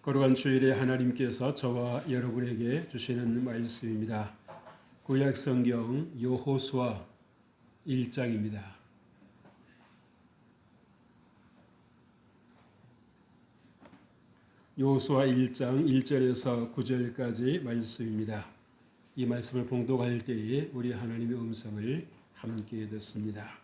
거룩한 주일에 하나님께서 저와 여러분에게 주시는 말씀입니다. 구약 성경 여호수아 1장입니다. 여호수아 1장 1절에서 9절까지 말씀입니다. 이 말씀을 봉독할 때에 우리 하나님의 음성을 함께 듣습니다.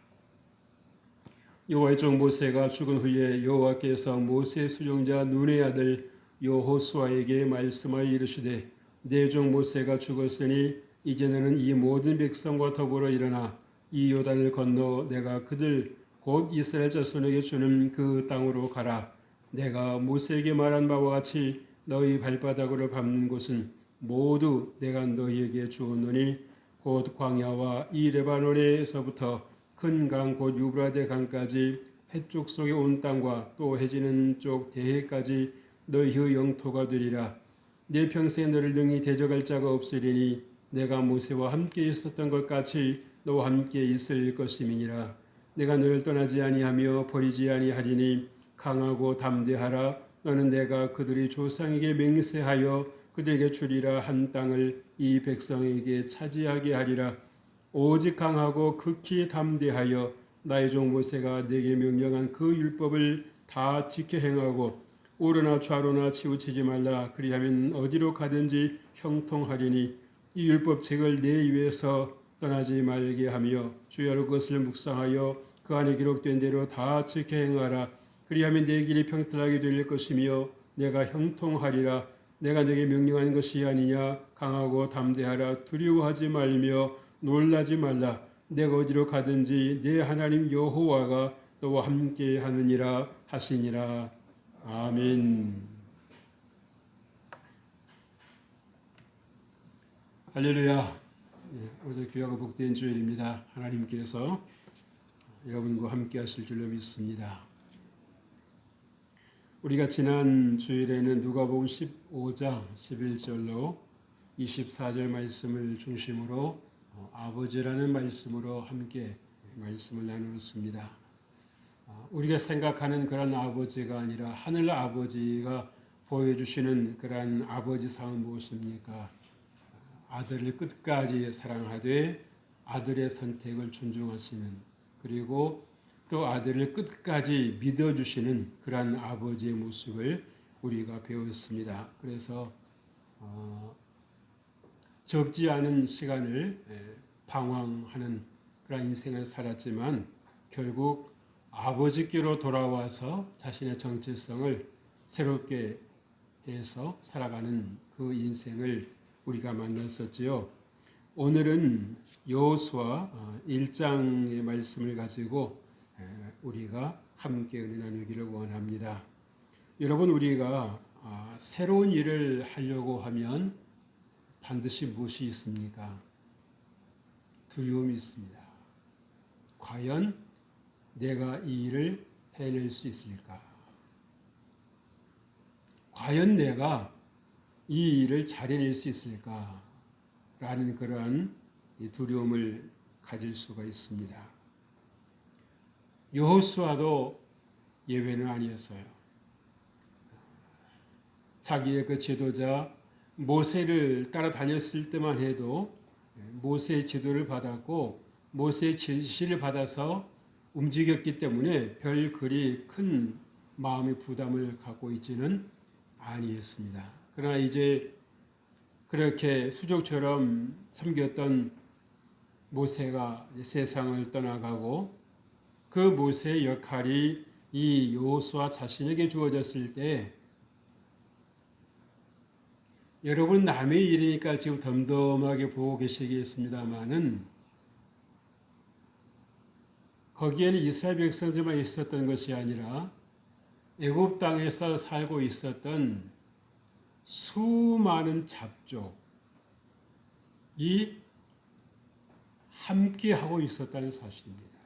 여호와의 종 모세가 죽은 후에 여호와께서 모세 수종자 눈의 아들 여호수아에게 말씀하여 이르시되 내 종 모세가 죽었으니 이제 너는 이 모든 백성과 더불어 일어나 이 요단을 건너 내가 그들 곧 이스라엘 자손에게 주는 그 땅으로 가라. 내가 모세에게 말한 바와 같이 너희 발바닥으로 밟는 곳은 모두 내가 너희에게 주었노니 곧 광야와 이 레바논에서부터 큰 강 곧 유브라데 강까지 해쪽 속에 온 땅과 또 해지는 쪽 대해까지 너희의 영토가 되리라. 내 평생 너를 능히 대적할 자가 없으리니 내가 모세와 함께 있었던 것 같이 너와 함께 있을 것임이니라. 내가 너를 떠나지 아니하며 버리지 아니하리니 강하고 담대하라. 너는 내가 그들의 조상에게 맹세하여 그들에게 주리라 한 땅을 이 백성에게 차지하게 하리라. 오직 강하고 극히 담대하여 나의 종 모세가 내게 명령한 그 율법을 다 지켜 행하고 오르나 좌로나 치우치지 말라. 그리하면 어디로 가든지 형통하리니 이 율법책을 내 입에서 떠나지 말게 하며 주야로 그것을 묵상하여 그 안에 기록된 대로 다 지켜 행하라. 그리하면 내 길이 평탄하게 될 것이며 내가 형통하리라. 내가 내게 명령한 것이 아니냐. 강하고 담대하라. 두려워하지 말며 놀라지 말라. 내가 어디로 가든지 내 하나님 여호와가 너와 함께 하느니라 하시니라. 아멘. 할렐루야. 오늘 귀하고 복된 주일입니다. 하나님께서 여러분과 함께 하실 줄로 믿습니다. 우리가 지난 주일에는 누가복음 15장 11절로 24절 말씀을 중심으로 아버지라는 말씀으로 함께 말씀을 나누었습니다. 우리가 생각하는 그런 아버지가 아니라 하늘 아버지가 보여주시는 그런 아버지상은 무엇입니까? 아들을 끝까지 사랑하되 아들의 선택을 존중하시는, 그리고 또 아들을 끝까지 믿어주시는 그런 아버지의 모습을 우리가 배웠습니다. 그래서 적지 않은 시간을 방황하는 그런 인생을 살았지만 결국 아버지께로 돌아와서 자신의 정체성을 새롭게 해서 살아가는 그 인생을 우리가 만났었지요. 오늘은 여호수아 1장의 말씀을 가지고 우리가 함께 은혜 나누기를 원합니다. 여러분, 우리가 새로운 일을 하려고 하면 반드시 무엇이 있습니까? 두려움이 있습니다. 과연 내가 이 일을 해낼 수 있을까? 과연 내가 이 일을 잘 해낼 수 있을까? 라는 그러한 두려움을 가질 수가 있습니다. 여호수아도 예외는 아니었어요. 자기의 그 지도자 모세를 따라다녔을 때만 해도 모세의 지도를 받았고 모세의 지시를 받아서 움직였기 때문에 별 그리 큰 마음의 부담을 갖고 있지는 아니었습니다. 그러나 이제 그렇게 수족처럼 섬겼던 모세가 세상을 떠나가고 그 모세의 역할이 이 여호수아 자신에게 주어졌을 때 여러분, 남의 일이니까 지금 덤덤하게 보고 계시겠습니다마는 거기에는 이스라엘 백성들만 있었던 것이 아니라 애굽 땅에서 살고 있었던 수많은 잡족이 함께하고 있었다는 사실입니다.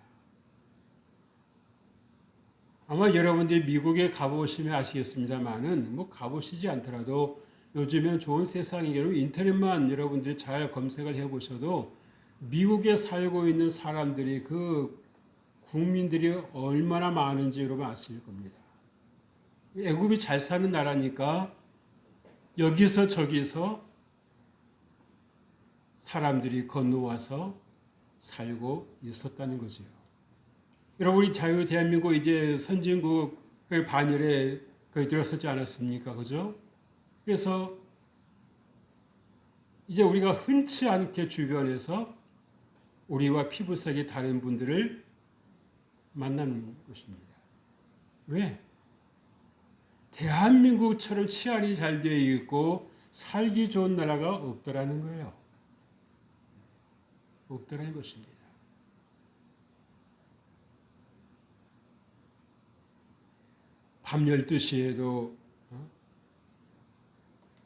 아마 여러분들이 미국에 가보시면 아시겠습니다만은 가보시지 않더라도 요즘에는 좋은 세상이기로 인터넷만 여러분들이 잘 검색을 해보셔도 미국에 살고 있는 사람들이 그 국민들이 얼마나 많은지 여러분 아실 겁니다. 애굽이 잘 사는 나라니까 여기서 저기서 사람들이 건너와서 살고 있었다는 거죠. 여러분, 우리 자유 대한민국 이제 선진국의 반열에 거의 들어서지 않았습니까? 그죠? 그래서 이제 우리가 흔치 않게 주변에서 우리와 피부색이 다른 분들을 만나는 것입니다. 왜? 대한민국처럼 치안이 잘 되어 있고 살기 좋은 나라가 없더라는 거예요. 없더라는 것입니다. 밤 12시에도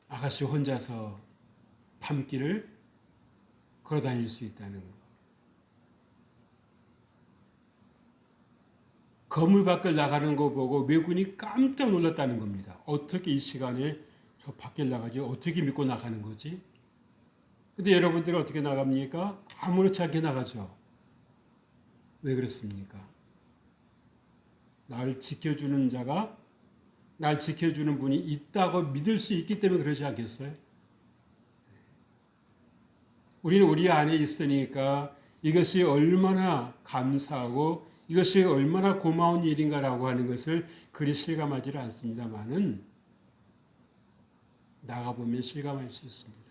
아가씨 혼자서 밤길을 걸어 다닐 수 있다는 것. 건물 밖을 나가는 거 보고 외군이 깜짝 놀랐다는 겁니다. 어떻게 이 시간에 저 밖에 나가지? 어떻게 믿고 나가는 거지? 근데 여러분들은 어떻게 나갑니까? 아무렇지 않게 나가죠. 왜 그렇습니까? 나를 지켜주는 자가, 날 지켜주는 분이 있다고 믿을 수 있기 때문에 그러지 않겠어요? 우리는 우리 안에 있으니까 이것이 얼마나 감사하고 이것이 얼마나 고마운 일인가라고 하는 것을 그리 실감하지 않습니다만은 나가보면 실감할 수 있습니다.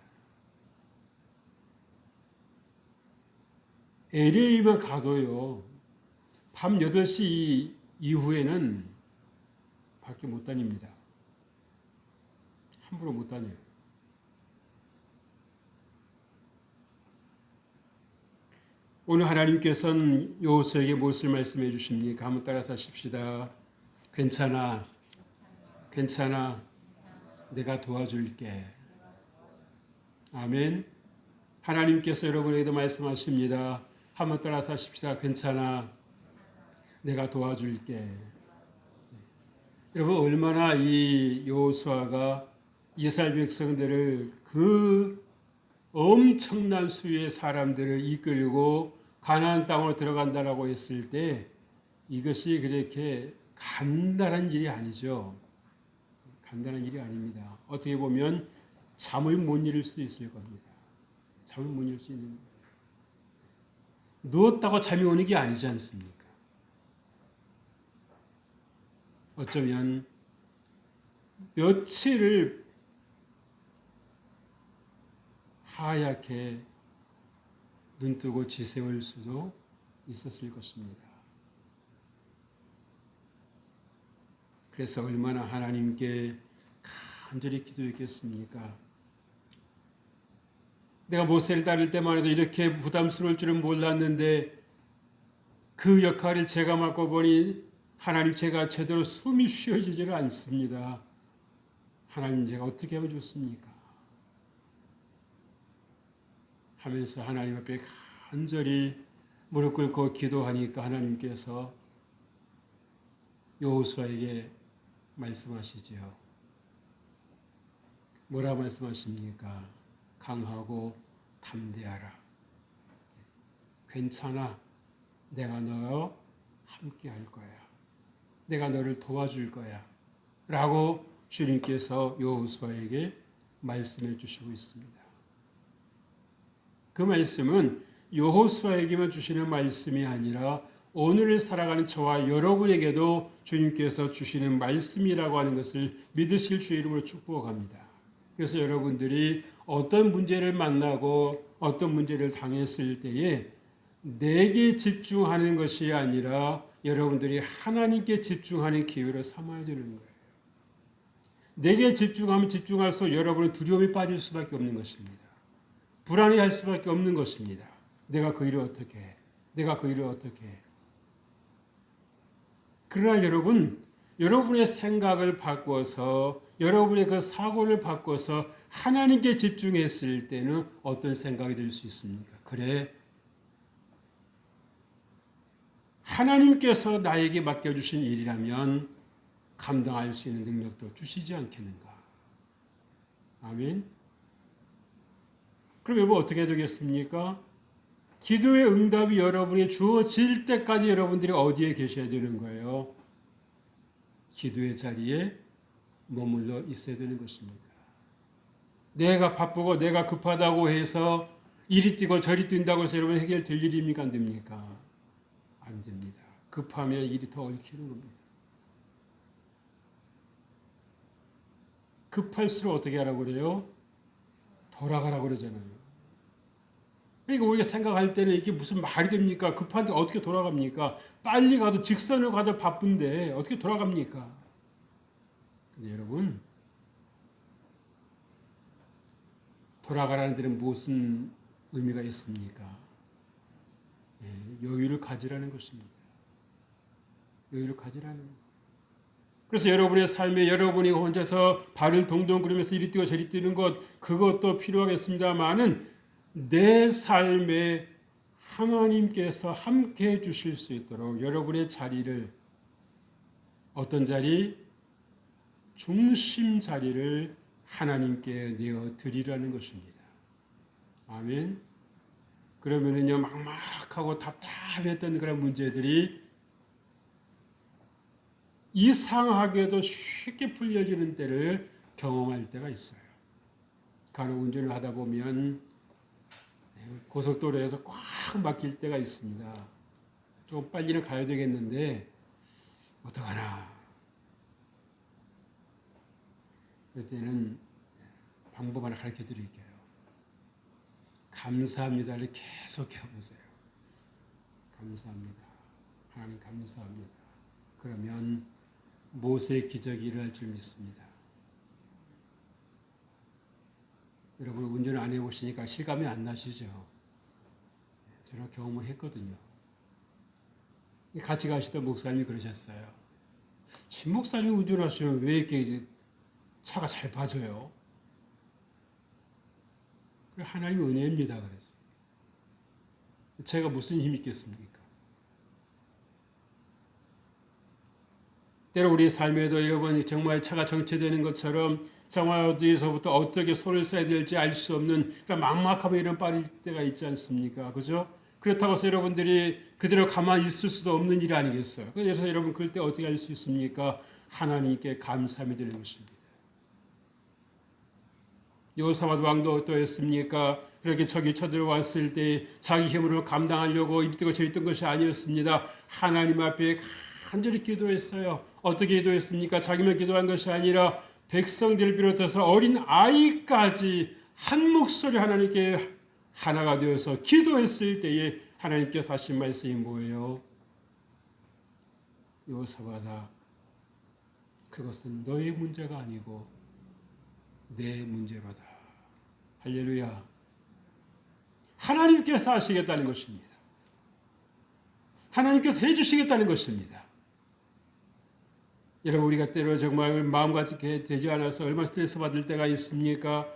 LA만 가도요, 밤 8시 이후에는 밖에 못 다닙니다. 함부로 못 다녀요. 오늘 하나님께서는 여호수아에게 무엇을 말씀해 주십니까? 한번 따라서 하십시다. 괜찮아. 괜찮아. 내가 도와줄게. 아멘. 하나님께서 여러분에게도 말씀하십니다. 한번 따라서 하십시다. 괜찮아. 내가 도와줄게. 여러분, 얼마나 이 여호수아가 이스라엘 백성들을 그 엄청난 수의 사람들을 이끌고 가나안 땅으로 들어간다라고 했을 때 이것이 그렇게 간단한 일이 아니죠. 간단한 일이 아닙니다. 어떻게 보면 잠을 못 이룰 수 있을 겁니다. 잠을 못 이룰 수 있는 거예요. 누웠다고 잠이 오는 게 아니지 않습니까? 어쩌면 며칠을 하얗게 눈뜨고 지새울 수도 있었을 것입니다. 그래서 얼마나 하나님께 간절히 기도했겠습니까? 내가 모세를 따를 때만 해도 이렇게 부담스러울 줄은 몰랐는데 그 역할을 제가 맡고 보니 하나님, 제가 제대로 숨이 쉬어지지를 않습니다. 하나님, 제가 어떻게 하면 좋습니까? 하면서 하나님 앞에 간절히 무릎 꿇고 기도하니까 하나님께서 여호수아에게 말씀하시지요. 뭐라 말씀하십니까? 강하고 담대하라. 괜찮아. 내가 너와 함께 할 거야. 내가 너를 도와줄 거야. 라고 주님께서 여호수아에게 말씀해 주시고 있습니다. 그 말씀은 여호수아에게만 주시는 말씀이 아니라 오늘을 살아가는 저와 여러분에게도 주님께서 주시는 말씀이라고 하는 것을 믿으실 주의 이름으로 축복합니다. 그래서 여러분들이 어떤 문제를 만나고 어떤 문제를 당했을 때에 내게 집중하는 것이 아니라 여러분들이 하나님께 집중하는 기회를 삼아야 되는 거예요. 내게 집중하면 집중할수록 여러분은 두려움에 빠질 수밖에 없는 것입니다. 불안해할 수밖에 없는 것입니다. 내가 그 일을 어떻게 해? 내가 그 일을 어떻게 해? 그러나 여러분, 여러분의 생각을 바꿔서 여러분의 그 사고를 바꿔서 하나님께 집중했을 때는 어떤 생각이 들 수 있습니까? 그래, 하나님께서 나에게 맡겨주신 일이라면 감당할 수 있는 능력도 주시지 않겠는가? 아멘. 그럼 여러분 어떻게 되겠습니까? 기도의 응답이 여러분이 주어질 때까지 여러분들이 어디에 계셔야 되는 거예요? 기도의 자리에 머물러 있어야 되는 것입니다. 내가 바쁘고 내가 급하다고 해서 이리 뛰고 저리 뛴다고 해서 여러분 해결될 일입니까? 안 됩니까? 안 됩니다. 급하면 일이 더 얽히는 겁니다. 급할수록 어떻게 하라고 그래요? 돌아가라고 그러잖아요. 그러니까 우리가 생각할 때는 이게 무슨 말이 됩니까? 급한데 어떻게 돌아갑니까? 빨리 가도 직선으로 가도 바쁜데 어떻게 돌아갑니까? 근데 여러분, 돌아가라는 데는 무슨 의미가 있습니까? 여유를 가지라는 것입니다. 여유를 가지라는 것. 그래서 여러분의 삶에 여러분이 혼자서 발을 동동 구르면서 이리 뛰고 저리 뛰는 것, 그것도 필요하겠습니다만은 내 삶에 하나님께서 함께 해 주실 수 있도록 여러분의 자리를, 어떤 자리? 중심 자리를 하나님께 내어 드리라는 것입니다. 아멘. 그러면은요, 막막하고 답답했던 그런 문제들이 이상하게도 쉽게 풀려지는 때를 경험할 때가 있어요. 간혹 운전을 하다 보면 고속도로에서 꽉 막힐 때가 있습니다. 좀 빨리는 가야 되겠는데 어떡하나. 그때는 방법 하나 가르쳐 드릴게요. 감사합니다를 계속 해보세요. 감사합니다. 하나님 감사합니다. 그러면 모세의 기적이 일어날 줄 믿습니다. 여러분 운전을 안 해보시니까 실감이 안 나시죠? 저는 경험을 했거든요. 같이 가시던 목사님이 그러셨어요. 진 목사님 운전하시면 왜 이렇게 차가 잘 빠져요? 하나님의 은혜입니다. 그랬어요. 제가 무슨 힘이 있겠습니까? 때로 우리 삶에도 여러분 정말 차가 정체되는 것처럼 정말 어디서부터 어떻게 손을 써야 될지 알 수 없는 그러니까 막막하면 이런 빠질 때가 있지 않습니까? 그죠? 그렇다고 해서 여러분들이 그대로 가만히 있을 수도 없는 일 아니겠어요? 그래서 여러분 그럴 때 어떻게 할 수 있습니까? 하나님께 감사함이 되는 것입니다. 여호사밧 왕도 어떠했습니까? 그렇게 적이 쳐들어왔을 때 자기 힘으로 감당하려고 이리뛰고 저리뛰던 것이 아니었습니다. 하나님 앞에 간절히 기도했어요. 어떻게 기도했습니까? 자기만 기도한 것이 아니라 백성들을 비롯해서 어린 아이까지 한 목소리 하나님께 하나가 되어서 기도했을 때에 하나님께서 하신 말씀이 뭐예요? 여호사밧아, 그것은 너의 문제가 아니고 내 문제로다. 할렐루야. 하나님께서 하시겠다는 것입니다. 하나님께서 해주시겠다는 것입니다. 여러분 우리가 때로 정말 마음같이 되지 않아서 얼마나 스트레스 받을 때가 있습니까?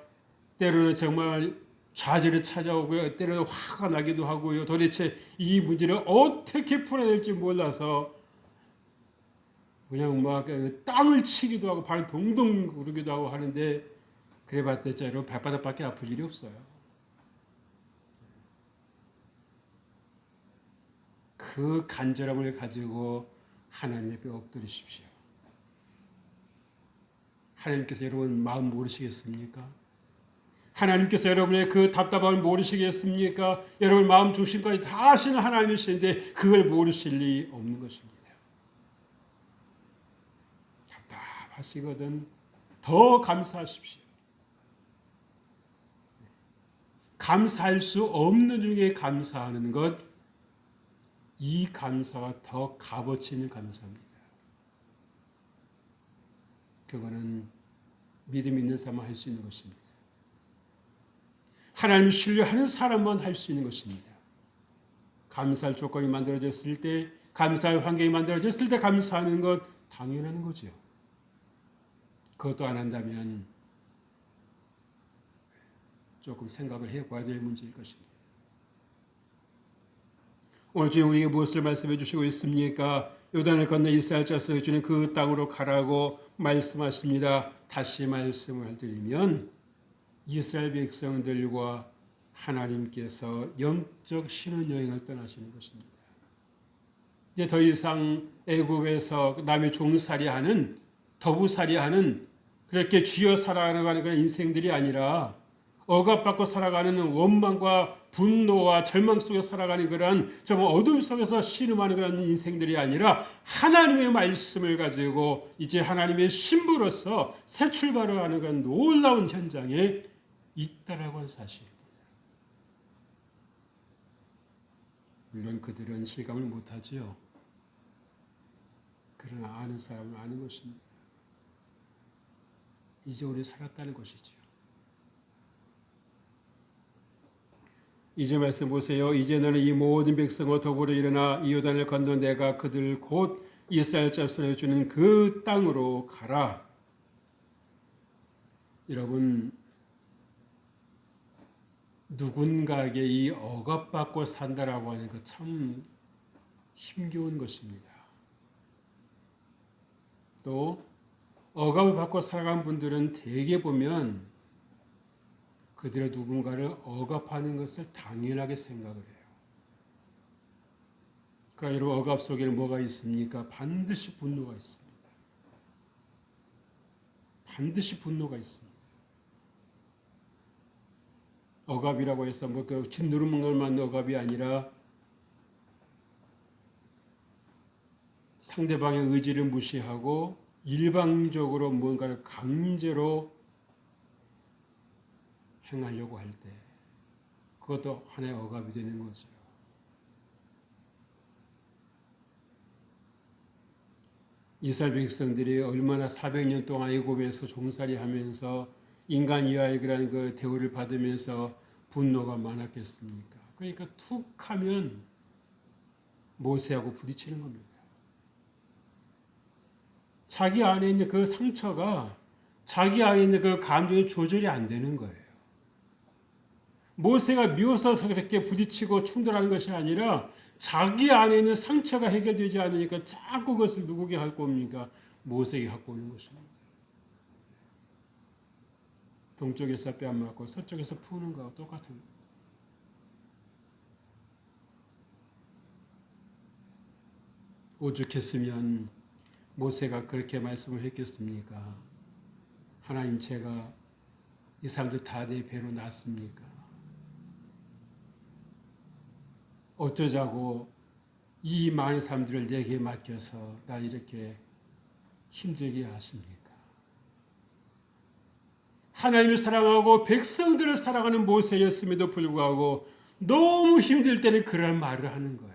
때로는 정말 좌절이 찾아오고요. 때로는 화가 나기도 하고요. 도대체 이 문제를 어떻게 풀어야 될지 몰라서 그냥 막 땅을 치기도 하고 발 동동 구르기도 하고 하는데 그래봤자 여러분 발바닥밖에 아플 일이 없어요. 그 간절함을 가지고 하나님 앞에 엎드리십시오. 하나님께서 여러분 마음 모르시겠습니까? 하나님께서 여러분의 그 답답함을 모르시겠습니까? 여러분 마음 중심까지 다 아시는 하나님이신데 그걸 모르실 리 없는 것입니다. 답답하시거든 더 감사하십시오. 감사할 수 없는 중에 감사하는 것, 이 감사가 더 값어치 있는 감사입니다. 그거는 믿음 있는 사람만 할 수 있는 것입니다. 하나님을 신뢰하는 사람만 할 수 있는 것입니다. 감사할 조건이 만들어졌을 때, 감사할 환경이 만들어졌을 때 감사하는 것 당연한 거죠. 그것도 안 한다면 조금 생각을 해봐야 될 문제일 것입니다. 오늘 주님 우리에게 무엇을 말씀해 주시고 있습니까? 요단을 건너 이스라엘 자손에게 주는 그 땅으로 가라고 말씀하십니다. 다시 말씀을 드리면 이스라엘 백성들과 하나님께서 영적 신혼여행을 떠나시는 것입니다. 이제 더 이상 애굽에서 남의 종살이하는, 더부살이하는 그렇게 쥐어 살아가는 그런 인생들이 아니라 억압받고 살아가는 원망과 분노와 절망 속에 살아가는 그런 정말 어둠 속에서 신음하는 그런 인생들이 아니라 하나님의 말씀을 가지고 이제 하나님의 신부로서 새 출발을 하는 그런 놀라운 현장에 있다라고 하는 사실입니다. 물론 그들은 실감을 못하지요. 그러나 아는 사람은 아는 것입니다. 이제 우리 살았다는 것이죠. 이제 말씀 보세요. 이제 너는 이 모든 백성과 더불어 일어나 이 요단을 건너 내가 그들 곧 이스라엘 자손에게 주는 그 땅으로 가라. 여러분, 누군가에게 이 억압받고 산다라고 하는 것 참 힘겨운 것입니다. 또 억압을 받고 살아간 분들은 대개 보면 그들의 누군가를 억압하는 것을 당연하게 생각을 해요. 그러나 여러분, 억압 속에는 뭐가 있습니까? 반드시 분노가 있습니다. 반드시 분노가 있습니다. 억압이라고 해서 뭐 짓누르는 것만 억압이 아니라 상대방의 의지를 무시하고 일방적으로 뭔가를 강제로 행하려고 할 때 그것도 하나의 억압이 되는 거죠. 이스라엘 백성들이 얼마나 400년 동안 애굽에서 종살이 하면서 인간 이하의 그런 그 대우를 받으면서 분노가 많았겠습니까? 그러니까 툭 하면 모세하고 부딪히는 겁니다. 자기 안에 있는 그 상처가 자기 안에 있는 그 감정이 조절이 안 되는 거예요. 모세가 미워서 그렇게 부딪히고 충돌하는 것이 아니라 자기 안에 있는 상처가 해결되지 않으니까 자꾸 그것을 누구에게 갖고 옵니까? 모세에게 갖고 오는 것입니다. 동쪽에서 빼앗고 서쪽에서 푸는 거하고 똑같은 거예요. 오죽했으면 모세가 그렇게 말씀을 했겠습니까? 하나님, 제가 이 사람들 다 내 배로 놨습니까? 어쩌자고 이 많은 사람들을 내게 맡겨서 나 이렇게 힘들게 하십니까? 하나님을 사랑하고 백성들을 사랑하는 모세였음에도 불구하고 너무 힘들 때는 그런 말을 하는 거예요.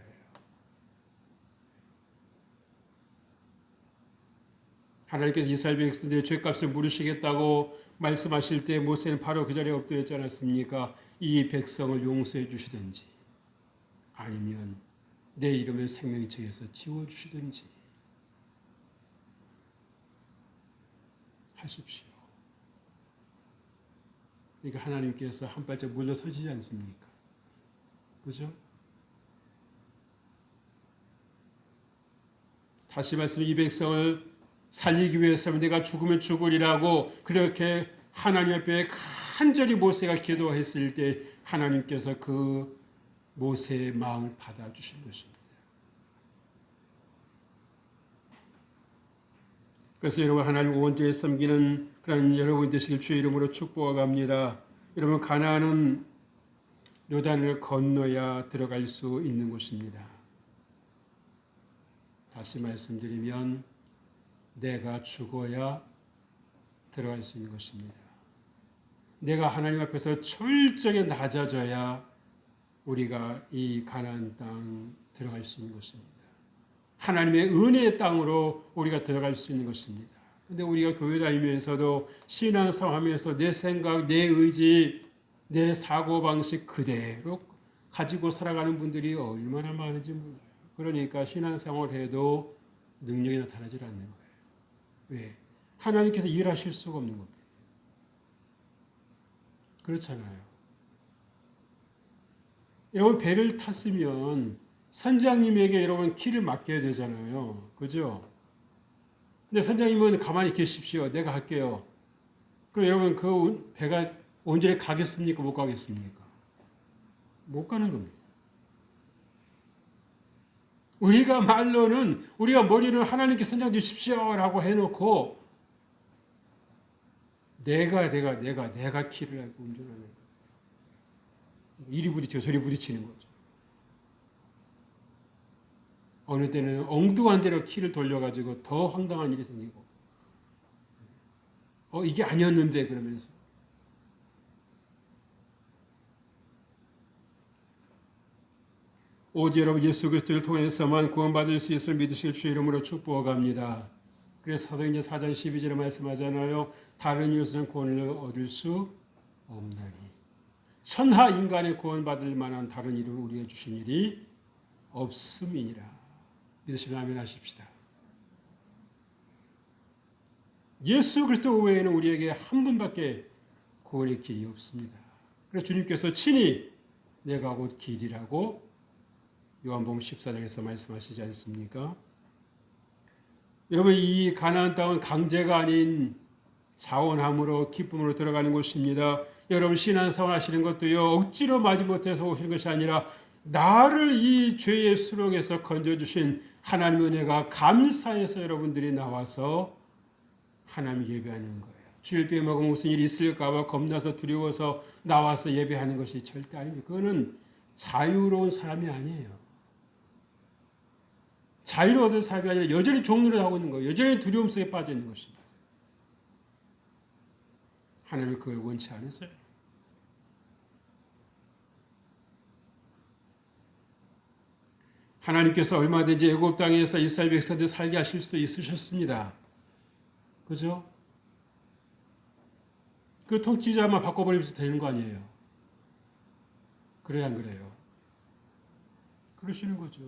하나님께서 이스라엘 백성들의 죄값을 물으시겠다고 말씀하실 때 모세는 바로 그 자리에 엎드렸지 않았습니까? 이 백성을 용서해 주시든지 아니면 내 이름을 생명책에서 지워주시든지 하십시오. 그러니까 하나님께서 한 발짝 물러서지지 않습니까? 그죠? 다시 말씀, 이 백성을 살리기 위해서는 내가 죽으면 죽으리라고 그렇게 하나님 앞에 간절히 모세가 기도했을 때 하나님께서 그 모세의 마음을 받아주신 것입니다. 그래서 여러분, 하나님 온전히 섬기는 그런 여러분 되시길 주의 이름으로 축복합니다. 여러분, 가나안은 요단을 건너야 들어갈 수 있는 곳입니다. 다시 말씀드리면 내가 죽어야 들어갈 수 있는 것입니다. 내가 하나님 앞에서 철저하게 낮아져야 우리가 이 가나안 땅 들어갈 수 있는 것입니다. 하나님의 은혜의 땅으로 우리가 들어갈 수 있는 것입니다. 그런데 우리가 교회 다니면서도 신앙생활하면서 내 생각, 내 의지, 내 사고방식 그대로 가지고 살아가는 분들이 얼마나 많은지 몰라요. 그러니까 신앙생활을 해도 능력이 나타나질 않는 거예요. 왜? 하나님께서 일하실 수가 없는 겁니다. 그렇잖아요. 여러분, 배를 탔으면 선장님에게 여러분 키를 맡겨야 되잖아요. 그죠? 근데 선장님은 가만히 계십시오. 내가 할게요. 그럼 여러분, 그 배가 온전히 가겠습니까? 못 가겠습니까? 못 가는 겁니다. 우리가 말로는 우리가 머리를 하나님께 선장 주십시오라고 해놓고 내가 키를 알고 운전하는 거예요. 이리 부딪히고 저리 부딪히는 거죠. 어느 때는 엉뚱한 대로 키를 돌려가지고 더 황당한 일이 생기고, 이게 아니었는데 그러면서. 오직 여러분 예수 그리스도를 통해서만 구원받을 수 있을 믿으실 주의 이름으로 축복합니다. 그래서 사도행전 4장 12절에 말씀하잖아요. 다른 이로서는 구원을 얻을 수 없나니. 천하 인간의 구원받을 만한 다른 이름을 우리에게 주신 일이 없음이니라. 믿으시면 아멘 하십시다. 예수 그리스도 외에는 우리에게 한 분밖에 구원의 길이 없습니다. 그래서 주님께서 친히 내가 곧 길이라고 요한복음 14장에서 말씀하시지 않습니까? 여러분, 이 가나안 땅은 강제가 아닌 자원함으로 기쁨으로 들어가는 곳입니다. 여러분, 신앙생활 하시는 것도요, 억지로 마지못해서 오시는 것이 아니라 나를 이 죄의 수렁에서 건져주신 하나님의 은혜가 감사해서 여러분들이 나와서 하나님 예배하는 거예요. 주일비에 먹으면 무슨 일이 있을까봐 겁나서 두려워서 나와서 예배하는 것이 절대 아닙니다. 그거는 자유로운 사람이 아니에요. 자유를 얻은 사람이 아니라 여전히 종노릇 하고 있는 거예요. 여전히 두려움 속에 빠져 있는 것입니다. 하나님은 그걸 원치 않으세요. 하나님께서 얼마든지 애굽 땅에서 이스라엘 백성들 살게 하실 수도 있으셨습니다. 그죠? 그 통치자만 바꿔버리면 되는 거 아니에요. 그래야 안 그래요? 그러시는 거죠.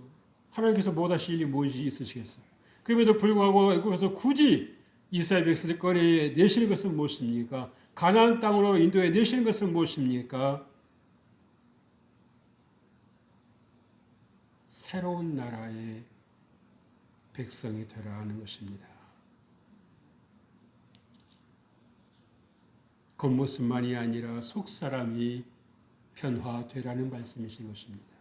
하나님께서 못하실 일이 무엇이 있으시겠어요? 그럼에도 불구하고 애굽에서 굳이 이스라엘 백성들 꺼내내시는 것은 무엇입니까? 가나안 땅으로 인도해 내시는 것은 무엇입니까? 새로운 나라의 백성이 되라 하는 것입니다. 겉모습만이 아니라 속사람이 변화되라는 말씀이신 것입니다.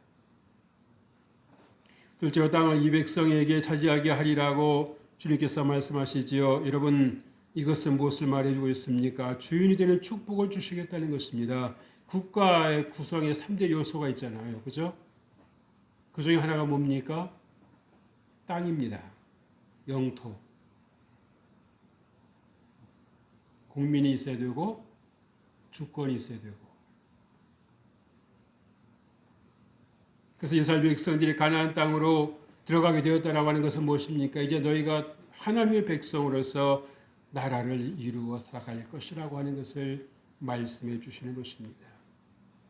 둘째로 땅을 이 백성에게 차지하게 하리라고 주님께서 말씀하시지요. 여러분, 이것은 무엇을 말해주고 있습니까? 주인이 되는 축복을 주시겠다는 것입니다. 국가의 구성에 3대 요소가 있잖아요. 그죠? 그 중에 하나가 뭡니까? 땅입니다. 영토. 국민이 있어야 되고 주권이 있어야 되고. 그래서 이스라엘 백성들이 가나안 땅으로 들어가게 되었다라고 하는 것은 무엇입니까? 이제 너희가 하나님의 백성으로서 나라를 이루어 살아갈 것이라고 하는 것을 말씀해 주시는 것입니다.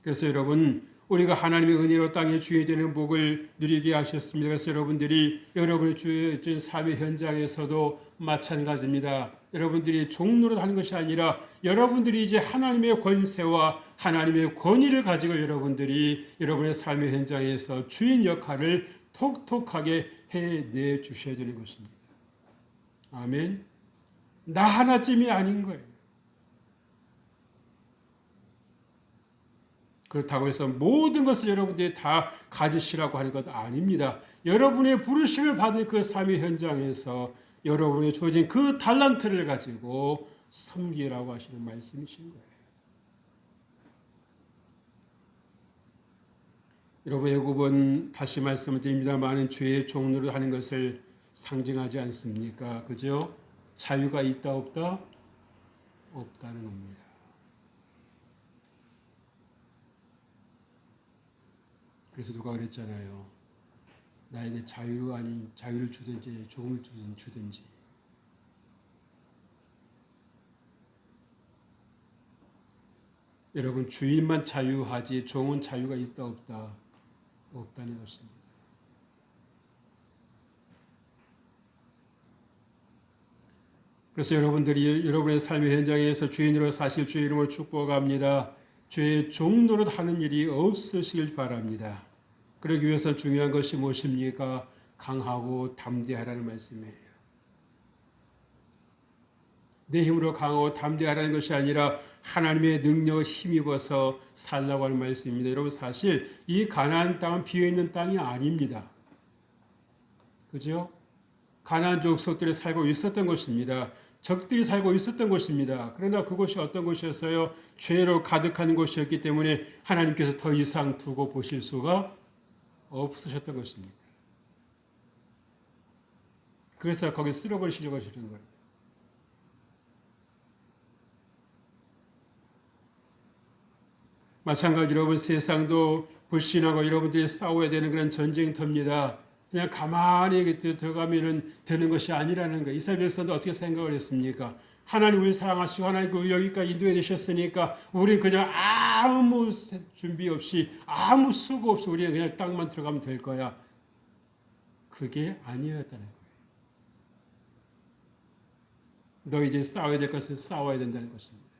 그래서 여러분, 우리가 하나님의 은혜로 땅의 주인이 되는 복을 누리게 하셨습니다. 그래서 여러분들이 여러분의 주어진 삶의 현장에서도 마찬가지입니다. 여러분들이 종노릇 하는 것이 아니라 여러분들이 이제 하나님의 권세와 하나님의 권위를 가지고 여러분들이 여러분의 삶의 현장에서 주인 역할을 톡톡하게 해내 주셔야 되는 것입니다. 아멘. 나 하나쯤이 아닌 거예요. 그렇다고 해서 모든 것을 여러분들이 다 가지시라고 하는 것 아닙니다. 여러분의 부르심을 받은 그 삶의 현장에서 여러분의 주어진 그 달란트를 가지고 섬기라고 하시는 말씀이신 거예요. 여러분, 애굽은 다시 말씀을 드립니다만 죄의 종로를 하는 것을 상징하지 않습니까? 그죠? 자유가 있다 없다? 없다는 겁니다. 그래서 누가 그랬잖아요. 나에게 자유 아닌 자유를 주든지 조금을 주든지. 여러분, 주인만 자유하지 종은 자유가 있다 없다? 없다는 것입니다. 그래서 여러분들이 여러분의 삶의 현장에서 주인으로 사실 주의 이름을 축복합니다. 죄의 종노릇 하는 일이 없으시길 바랍니다. 그러기 위해서 중요한 것이 무엇입니까? 강하고 담대하라는 말씀이에요. 내 힘으로 강하고 담대하라는 것이 아니라 하나님의 능력을 힘입어서 살라고 하는 말씀입니다. 여러분, 사실 이 가나안 땅은 비어있는 땅이 아닙니다. 그죠? 가나안 족속들이 살고 있었던 것입니다. 적들이 살고 있었던 곳입니다. 그러나 그곳이 어떤 곳이었어요? 죄로 가득한 곳이었기 때문에 하나님께서 더 이상 두고 보실 수가 없으셨던 것입니다. 그래서 거기 쓸어버리시려고 하시는 거예요. 마찬가지로 여러분 세상도 불신하고 여러분들이 싸워야 되는 그런 전쟁터입니다. 그냥 가만히 들어가면 되는 것이 아니라는 거예요. 이스라엘 백성도 어떻게 생각을 했습니까? 하나님 우리 사랑하시고 하나님 여기까지 인도해 주셨으니까 우리는 그냥 아무 준비 없이 아무 수고 없이 우리는 그냥 땅만 들어가면 될 거야. 그게 아니었다는 거예요. 너희들이 싸워야 될 것은 싸워야 된다는 것입니다.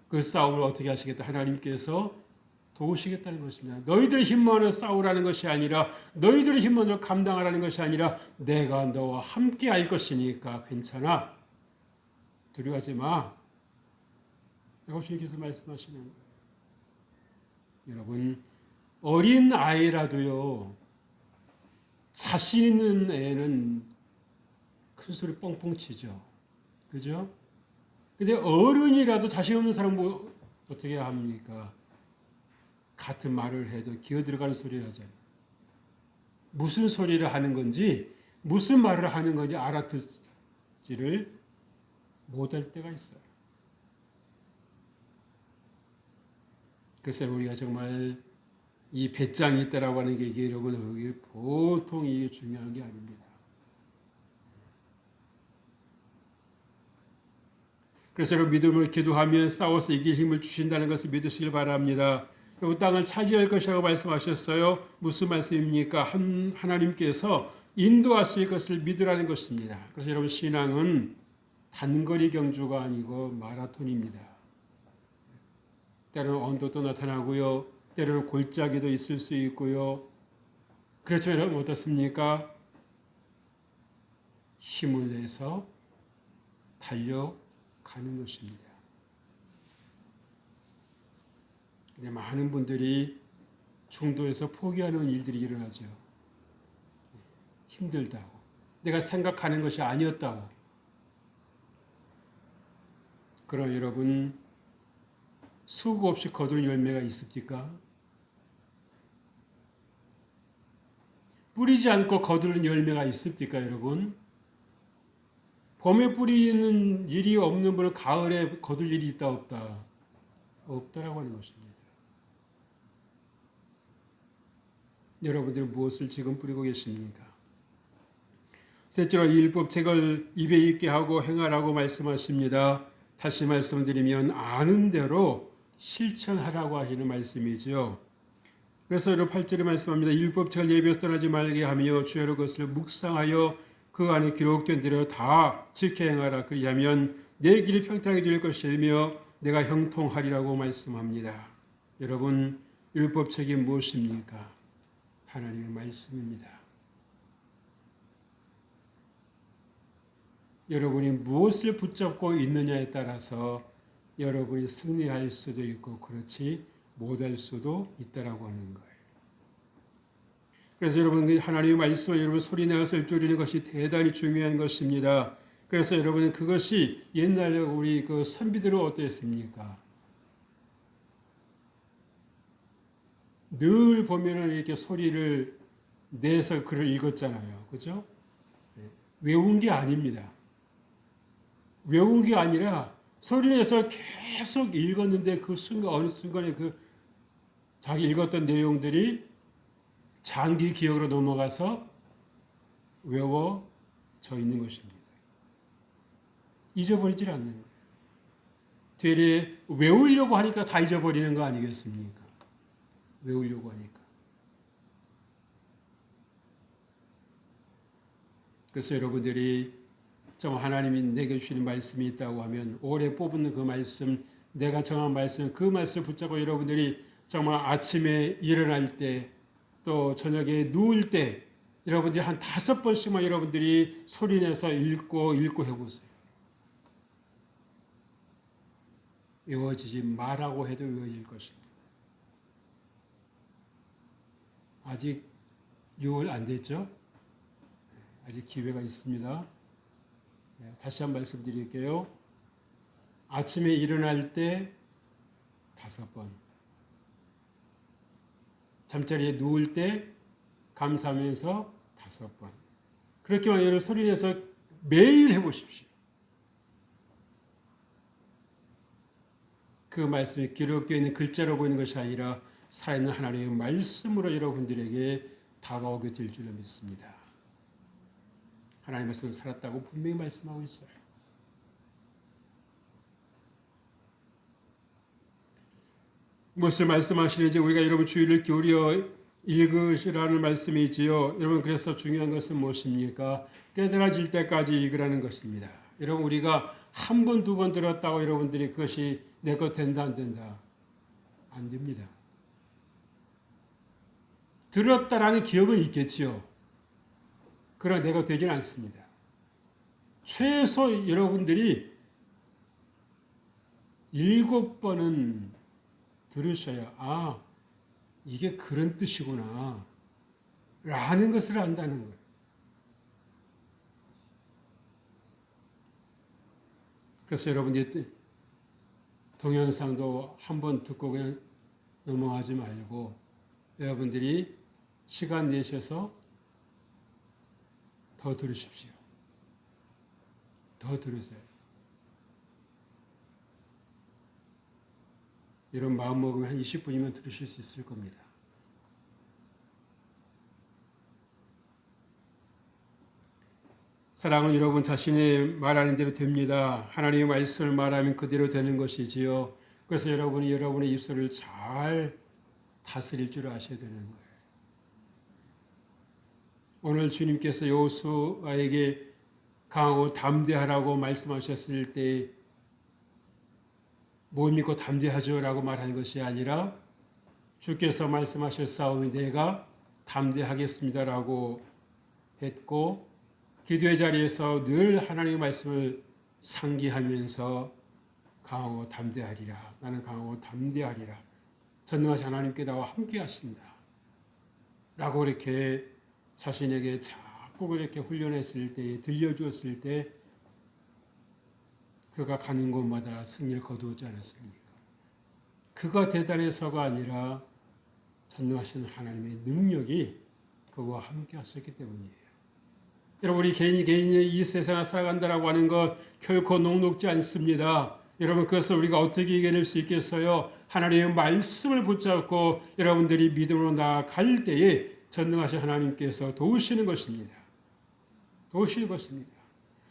그 싸움을 어떻게 하시겠다? 하나님께서 도우시겠다는 것입니다. 너희들의 힘만으로 싸우라는 것이 아니라 너희들의 힘만으로 감당하라는 것이 아니라 내가 너와 함께 할 것이니까 괜찮아. 두려워하지 마. 라고 주님께서 말씀하시는 거예요. 여러분 어린 아이라도요. 자신 있는 애는 큰 소리 뻥뻥 치죠. 그죠? 근데 어른이라도 자신 없는 사람 뭐 어떻게 합니까? 같은 말을 해도 기어 들어가는 소리를 하잖아요. 무슨 소리를 하는 건지 무슨 말을 하는 건지 알아듣지를 못할 때가 있어요. 그래서 우리가 정말 이 배짱이 있다라고 하는 게 이게 여러분 이게 보통 이게 중요한 게 아닙니다. 그래서 여러분 믿음을 기도하면 싸워서 이길 힘을 주신다는 것을 믿으시길 바랍니다. 여러분 땅을 차지할 것이라고 말씀하셨어요. 무슨 말씀입니까? 하나님께서 인도하실 것을 믿으라는 것입니다. 그래서 여러분 신앙은 단거리 경주가 아니고 마라톤입니다. 때로는 언덕도 나타나고요. 때로는 골짜기도 있을 수 있고요. 그렇지만 여러분 어떻습니까? 힘을 내서 달려가는 것입니다. 근데 많은 분들이 중도에서 포기하는 일들이 일어나죠. 힘들다고. 내가 생각하는 것이 아니었다고. 그러나 여러분 수고 없이 거둔 열매가 있습니까? 뿌리지 않고 거두는 열매가 있습니까, 여러분? 봄에 뿌리는 일이 없는 분은 가을에 거둘 일이 있다 없다? 없다라고 하는 것입니다. 여러분들은 무엇을 지금 뿌리고 계십니까? 셋째로 이 율법책을 입에 있게 하고 행하라고 말씀하십니다. 다시 말씀드리면 아는 대로 실천하라고 하시는 말씀이죠. 그래서 여러분 8절에 말씀합니다. 율법책을 예비해서 떠나지 말게 하며 주야로 그것을 묵상하여 그 안에 기록된 대로 다 지켜 행하라. 그리하면 내 길이 평탄하게 될 것이며 내가 형통하리라고 말씀합니다. 여러분 율법책이 무엇입니까? 하나님의 말씀입니다. 여러분이 무엇을 붙잡고 있느냐에 따라서 여러분이 승리할 수도 있고 그렇지 못할 수도 있다라고 하는 거예요. 그래서 여러분 하나님의 말씀을 여러분 소리내어서 읊조리는 것이 대단히 중요한 것입니다. 그래서 여러분 그것이 옛날에 우리 그 선비들은 어땠습니까? 늘 보면은 이렇게 소리를 내서 글을 읽었잖아요. 그죠? 외운 게 아닙니다. 외운 게 아니라 소리내서 계속 읽었는데 그 순간 어느 순간에 그 자기 읽었던 내용들이 장기 기억으로 넘어가서 외워져 있는 것입니다. 잊어버리질 않는 거예요. 되레 외우려고 하니까 다 잊어버리는 거 아니겠습니까? 외우려고 하니까. 그래서 여러분들이 정말 하나님이 내게 주시는 말씀이 있다고 하면 오래 뽑은 그 말씀, 내가 정한 말씀, 그 말씀을 붙잡고 여러분들이 정말 아침에 일어날 때 또 저녁에 누울 때 여러분들이 한 5번씩만 여러분들이 소리내서 읽고 해보세요. 외워지지 말라고 해도 외워질 것입니다. 아직 6월 안 됐죠? 아직 기회가 있습니다. 다시 한 번 말씀드릴게요. 아침에 일어날 때 5번, 잠자리에 누울 때 감사하면서 5번. 그렇게 만약에 소리내서 매일 해보십시오. 그 말씀이 기록되어 있는 글자로 보이는 것이 아니라 살아있는 하나님의 말씀으로 여러분들에게 다가오게 될 줄로 믿습니다. 하나님의 말씀은 살았다고 분명히 말씀하고 있어요. 무엇을 말씀하시는지 우리가 여러분 주의를 기울여 읽으시라는 말씀이지요. 여러분 그래서 중요한 것은 무엇입니까? 깨달아질 때까지 읽으라는 것입니다. 여러분 우리가 한 번, 두 번 들었다고 여러분들이 그것이 내 것 된다 안 된다? 안 됩니다. 들었다라는 기억은 있겠지요. 그러나 내가 되지는 않습니다. 최소 여러분들이 7번은 들으셔야 이게 그런 뜻이구나 라는 것을 안다는 거예요. 그래서 여러분들이 동영상도 한번 듣고 그냥 넘어가지 말고 여러분들이 시간 내셔서 더 들으십시오. 더 들으세요. 이런 마음 먹으면 한 20분이면 들으실 수 있을 겁니다. 사랑은 여러분 자신이 말하는 대로 됩니다. 하나님의 말씀을 말하면 그대로 되는 것이지요. 그래서 여러분이 여러분의 입술을 잘 다스릴 줄 아셔야 되는 거예요. 오늘 주님께서 여호수아에게 강하고 담대하라고 말씀하셨을 때 못 믿고 담대하죠 라고 말한 것이 아니라 주께서 말씀하셨사오니 내가 담대하겠습니다 라고 했고 기도의 자리에서 늘 하나님의 말씀을 상기하면서 강하고 담대하리라. 나는 강하고 담대하리라. 전능하신 하나님께 나와 함께 하신다. 라고 이렇게 자신에게 자꾸 그렇게 훈련했을 때, 들려주었을 때 그가 가는 곳마다 승리를 거두었지 않았습니까? 그가 대단해서가 아니라 전능하신 하나님의 능력이 그와 함께 하셨기 때문이에요. 여러분 우리 개인이 이 세상을 살아간다라고 하는 것 결코 녹록지 않습니다. 여러분 그것을 우리가 어떻게 이겨낼 수 있겠어요? 하나님의 말씀을 붙잡고 여러분들이 믿음으로 나아갈 때에 전능하신 하나님께서 도우시는 것입니다. 도우시는 것입니다.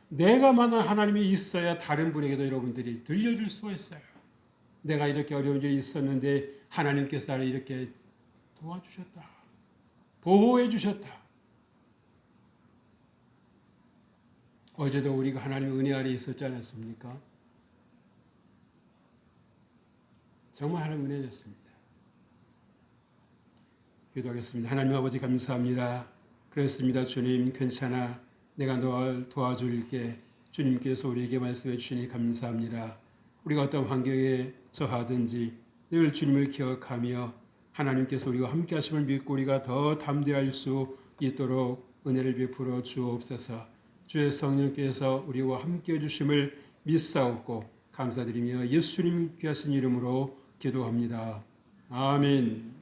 내가 만난 하나님이 있어야 다른 분에게도 여러분들이 들려줄 수가 있어요. 내가 이렇게 어려운 일이 있었는데 하나님께서 나를 이렇게 도와주셨다. 보호해 주셨다. 어제도 우리가 하나님의 은혜 아래 있었지 않았습니까? 정말 하나님 은혜였습니다. 기도하겠습니다. 하나님 아버지 감사합니다. 그렇습니다. 주님 괜찮아. 내가 널 도와줄게. 주님께서 우리에게 말씀해 주시니 감사합니다. 우리가 어떤 환경에 처하든지 늘 주님을 기억하며 하나님께서 우리와 함께 하심을 믿고 우리가 더 담대할 수 있도록 은혜를 베풀어 주옵소서. 주의 성령께서 우리와 함께 해주심을 믿사옵고 감사드리며 예수님 귀하신 이름으로 기도합니다. 아멘.